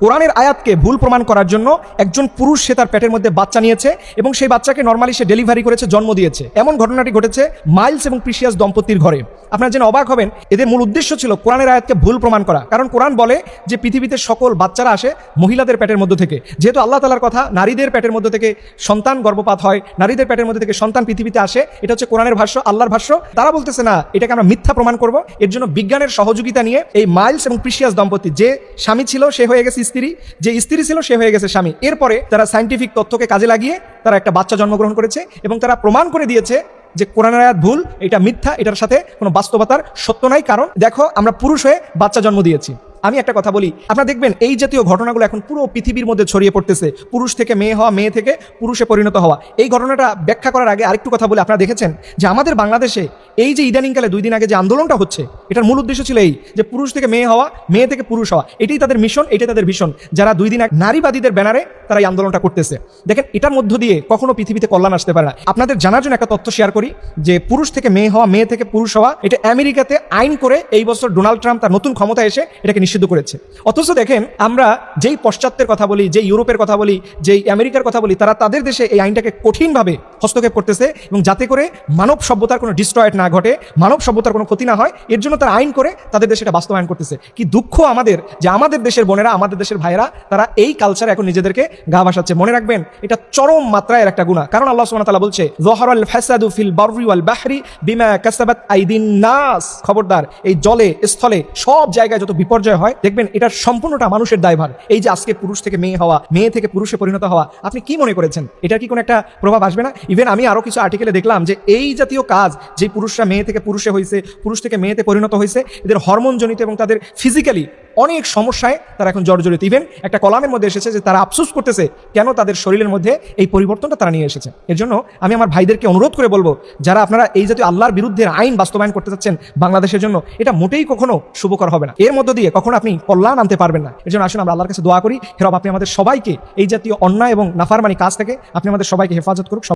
কোরআনের আয়াতকে ভুল প্রমাণ করার জন্য একজন পুরুষ সে তার পেটের মধ্যে বাচ্চা নিয়েছে এবং সেই বাচ্চাকে নর্মালি সে ডেলিভারি করেছে, জন্ম দিয়েছে। এমন ঘটনাটি ঘটেছে মাইলস এবং প্রিসিয়াস দম্পতির ঘরে। আপনারা জেনে অবাক হবেন, এদের মূল উদ্দেশ্য ছিল কোরআনের আয়াতকে ভুল প্রমাণ করা। কারণ কোরআন বলে যে পৃথিবীতে সকল বাচ্চারা আসে মহিলাদের পেটের মধ্য থেকে। যেহেতু আল্লাহ তাআলার কথা নারীদের পেটের মধ্য থেকে সন্তান গর্ভপাত হয়, নারীদের পেটের মধ্যে থেকে সন্তান পৃথিবীতে আসে, এটা হচ্ছে কোরআনের ভাষ্য, আল্লাহর ভাষ্য। তারা বলতেছে না, এটাকে আমরা মিথ্যা প্রমাণ করব। এর জন্য বিজ্ঞানের সহযোগিতা নিয়ে এই মাইলস এবং প্রিসিয়াস দম্পতি, যে স্বামী ছিল সে হয়ে গেছে স্ত্রী, যে স্ত্রী ছিল সে হয়ে গেছে স্বামী, এরপরে তারা সায়েন্টিফিক তথ্যকে কাজে লাগিয়ে তারা একটা বাচ্চা জন্মগ্রহণ করেছে এবং তারা প্রমাণ করে দিয়েছে যে কোরআনের আয়াত ভুল, এটা মিথ্যা, এটার সাথে কোনো বাস্তবতার সত্য নাই। কারণ দেখো, আমরা পুরুষ হয়ে বাচ্চা জন্ম দিয়েছি। আমি একটা কথা বলি, আপনারা দেখবেন এই জাতীয় ঘটনাগুলো এখন পুরো পৃথিবীর মধ্যে ছড়িয়ে পড়তেছে। পুরুষ থেকে মেয়ে হওয়া, মেয়ে থেকে পুরুষে পরিণত হওয়া। এই ঘটনাটা ব্যাখ্যা করার আগে আরেকটু কথা বলি, আপনারা দেখেছেন যে আমাদের বাংলাদেশে এই যে ইদানিংকালে 2 দিন আগে যে আন্দোলনটা হচ্ছে, এটার মূল উদ্দেশ্য ছিল এই যে পুরুষ থেকে মেয়ে হওয়া, মেয়ে থেকে পুরুষ হওয়া। এটাই তাদের মিশন, এটাই তাদের ভিশন। যারা 2 দিন আগে নারীবাদীদের ব্যানারে তারা এই আন্দোলনটা করতেছে। দেখেন, এটার মধ্য দিয়ে কখনো পৃথিবীতে কল্যাণ আসতে পারে না। আপনাদের জানার জন্য একটা তথ্য শেয়ার করি যে পুরুষ থেকে মেয়ে হওয়া, মেয়ে থেকে পুরুষ হওয়া, এটা আমেরিকাতে আইন করে এই বছর ডোনাল্ড ট্রাম্প তার নতুন ক্ষমতায় এসে এটাকে নিষিদ্ধ করেছে। অথচ দেখেন, আমরা যেই পশ্চাত্যের কথা বলি, যেই ইউরোপের কথা বলি, যেই আমেরিকার কথা বলি, তারা তাদের দেশে এই আইনটাকে কঠিনভাবে হস্তক্ষেপ করতেছে এবং যাতে করে মানব সভ্যতার কোনো ডিস্ট্রয়েড না ঘটে, মানব সভ্যতার কোনো ক্ষতি না হয়, এর জন্য তারা আইন করে তাদের দেশে এটা বাস্তবায়ন করতেছে। কি দুঃখ আমাদের যে আমাদের দেশের বোনেরা, আমাদের দেশের ভাইয়েরা তারা এই কালচারে এখন নিজেদেরকে গা ভাসাচ্ছে। মনে রাখবেন, এটা চরম মাত্রায় একটা গুনাহ। কারণ আল্লাহ সুবহানাহু ওয়া তাআলা বলছে, যাহারাল ফাসাদু ফিল বাররি ওয়াল বাহরি বিমা কাসাবাত আইদিন নাস। খবরদার, এই জলে স্থলে সব জায়গায় যত বিপর্যয় হয়, দেখবেন এটার সম্পূর্ণটা মানুষের দায়ভার। এই যে আজকে পুরুষ থেকে মেয়ে হওয়া, মেয়ে থেকে পুরুষে পরিণত হওয়া, আপনি কি মনে করেছেন এটার কি কোনো একটা প্রভাব আসবে না? ইভেন আমি আরো কিছু আর্টিকেলে দেখলাম যে এই জাতীয় কাজ, যে পুরুষরা মেয়ে থেকে পুরুষে হয়েছে, পুরুষ থেকে মেয়েতে পরিণত হয়েছে, এদের হরমোন জনিত এবং তাদের ফিজিক্যালি অনেক সমস্যায় তারা এখন জর্জরিত। ইভেন একটা কলামের মধ্যে এসেছে যে তারা আফসোস করতেছে কেন তাদের শরীরের মধ্যে এই পরিবর্তনটা তারা নিয়ে এসেছে। এর জন্য আমি আমার ভাইদেরকে অনুরোধ করে বলবো, যারা আপনারা এই জাতীয় আল্লাহর বিরুদ্ধে আইন বাস্তবায়ন করতে চাচ্ছেন বাংলাদেশের জন্য, এটা মোটেই কখনো শুভকর হবে না। এর মধ্য দিয়ে কখনো আপনি কল্যাণ আনতে পারবেন না। এর জন্য আসুন আমরা আল্লাহর কাছে দোয়া করি, হে রব, আপনি আমাদের সবাইকে এই জাতীয় অন্যায় এবং নাফরমানি কাজ থেকে আপনি আমাদের সবাইকে হেফাজত করুক।